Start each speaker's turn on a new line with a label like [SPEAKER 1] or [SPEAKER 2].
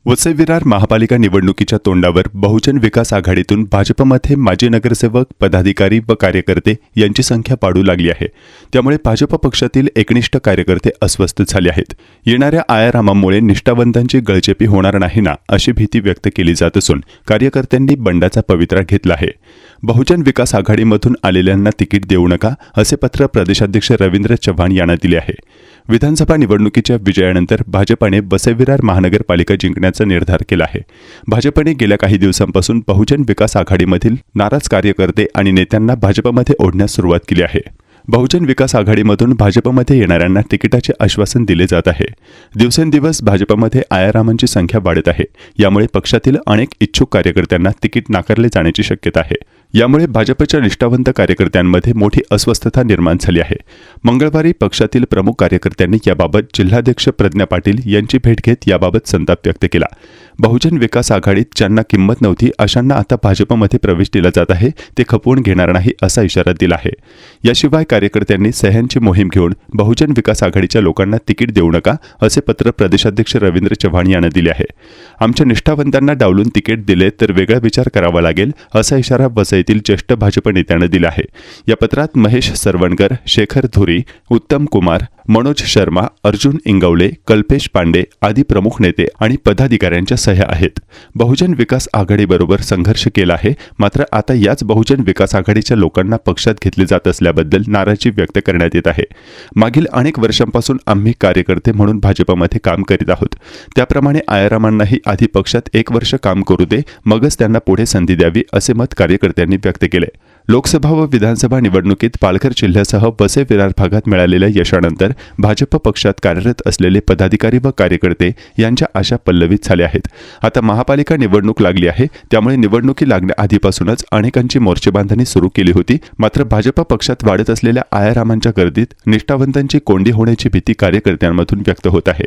[SPEAKER 1] वसई विरार महापालिका निवडणुकीच्या तोंडावर बहुजन विकास आघाडीतून भाजपमध्ये माजी नगरसेवक, पदाधिकारी व कार्यकर्ते यांची संख्या वाढू लागली आहे। त्यामुळे भाजप पक्षातील एकनिष्ठ कार्यकर्ते अस्वस्थ झाले आहेत। येणाऱ्या आयारामामुळे निष्ठावंतांची गळचेपी होणार नाही ना, अशी भीती व्यक्त केली जात असून कार्यकर्त्यांनी बंडाचा पवित्रा घेतला आहे। बहुजन विकास आघाडीमधून आलेल्यांना तिकीट देऊ नका, असे पत्र प्रदेशाध्यक्ष रवींद्र चव्हाण यांना दिले आहे। विधानसभा निवडणुकीच्या विजयानंतर भाजपने वसई विरार महानगरपालिका जिंकण्याचा निर्धार केला आहे। भाजपने गेल्या काही दिवसांपासून बहुजन विकास आघाडीमधील नाराज कार्यकर्ते आणि नेत्यांना भाजपमध्ये ओढण्यास सुरुवात केली आहे। बहुजन विकास आघाडीमधून भाजपमध्ये येणाऱ्यांना तिकिटाचे आश्वासन दिले जात आहे। दिवसेंदिवस भाजपमध्ये आयारामांची संख्या वाढत आहे। यामुळे पक्षातील अनेक इच्छुक कार्यकर्त्यांना तिकीट नाकारले जाण्याची शक्यता आहे। यामुळे भाजपच्या निष्ठावंत कार्यकर्त्यांमध्ये मोठी अस्वस्थता निर्माण झाली आहे। मंगळवारी पक्षातील प्रमुख कार्यकर्त्यांनी याबाबत जिल्हाध्यक्ष प्रज्ञा पाटील यांची भेट घेत याबाबत संताप व्यक्त केला। बहुजन विकास आघाडीत ज्यांना किंमत नव्हती अशांना आता भाजपमध्ये प्रवेश दिला जात आहे, ते खपवून घेणार नाही असा इशारा दिला आहे। याशिवाय कार्यकर्त्यांनी सह्यांची मोहीम घेऊन बहुजन विकास आघाडीच्या लोकांना तिकीट देऊ नका, असे पत्र प्रदेशाध्यक्ष रवींद्र चव्हाण यांना दिले आहे। आमच्या निष्ठावंतांना डावलून तिकीट दिले तर वेगळा विचार करावा लागेल, असा इशारा वसईतील ज्येष्ठ भाजप नेत्यांना दिला आहे। या पत्रात महेश सरवणकर, शेखर धुरी, उत्तम कुमार, मनोज शर्मा, अर्जुन इंगवले, कल्पेश पांडे आदी प्रमुख नेते आणि पदाधिकाऱ्यांच्या सह्या आहेत। बहुजन विकास आघाडीबरोबर संघर्ष केला आहे, मात्र आता याच बहुजन विकास आघाडीच्या लोकांना पक्षात घेतले जात असल्याबद्दल नाराजी व्यक्त करण्यात येत आहे। मागील अनेक वर्षांपासून आम्ही कार्यकर्ते म्हणून भाजपमध्ये काम करीत आहोत। त्याप्रमाणे आयारामांनाही आधी पक्षात 1 वर्ष काम करू दे, मगच त्यांना पुढे संधी द्यावी, असे मत कार्यकर्त्यांनी व्यक्त केले। लोकसभा व विधानसभा निवडणुकीत पालघर जिल्ह्यासह वसई विरार भागात मिळालेल्या यशानंतर भाजप पक्षात कार्यरत असलेले पदाधिकारी व कार्यकर्ते यांच्या आशा पल्लवित झाल्या आहेत। आता महापालिका निवडणूक लागली आहे, त्यामुळे निवडणुकी लागण्याआधीपासूनच अनेकांची मोर्चेबांधणी सुरू केली होती। मात्र भाजप पक्षात वाढत असलेल्या आयारामांच्या गर्दीत निष्ठावंतांची कोंडी होण्याची भीती कार्यकर्त्यांमधून व्यक्त होत आहे।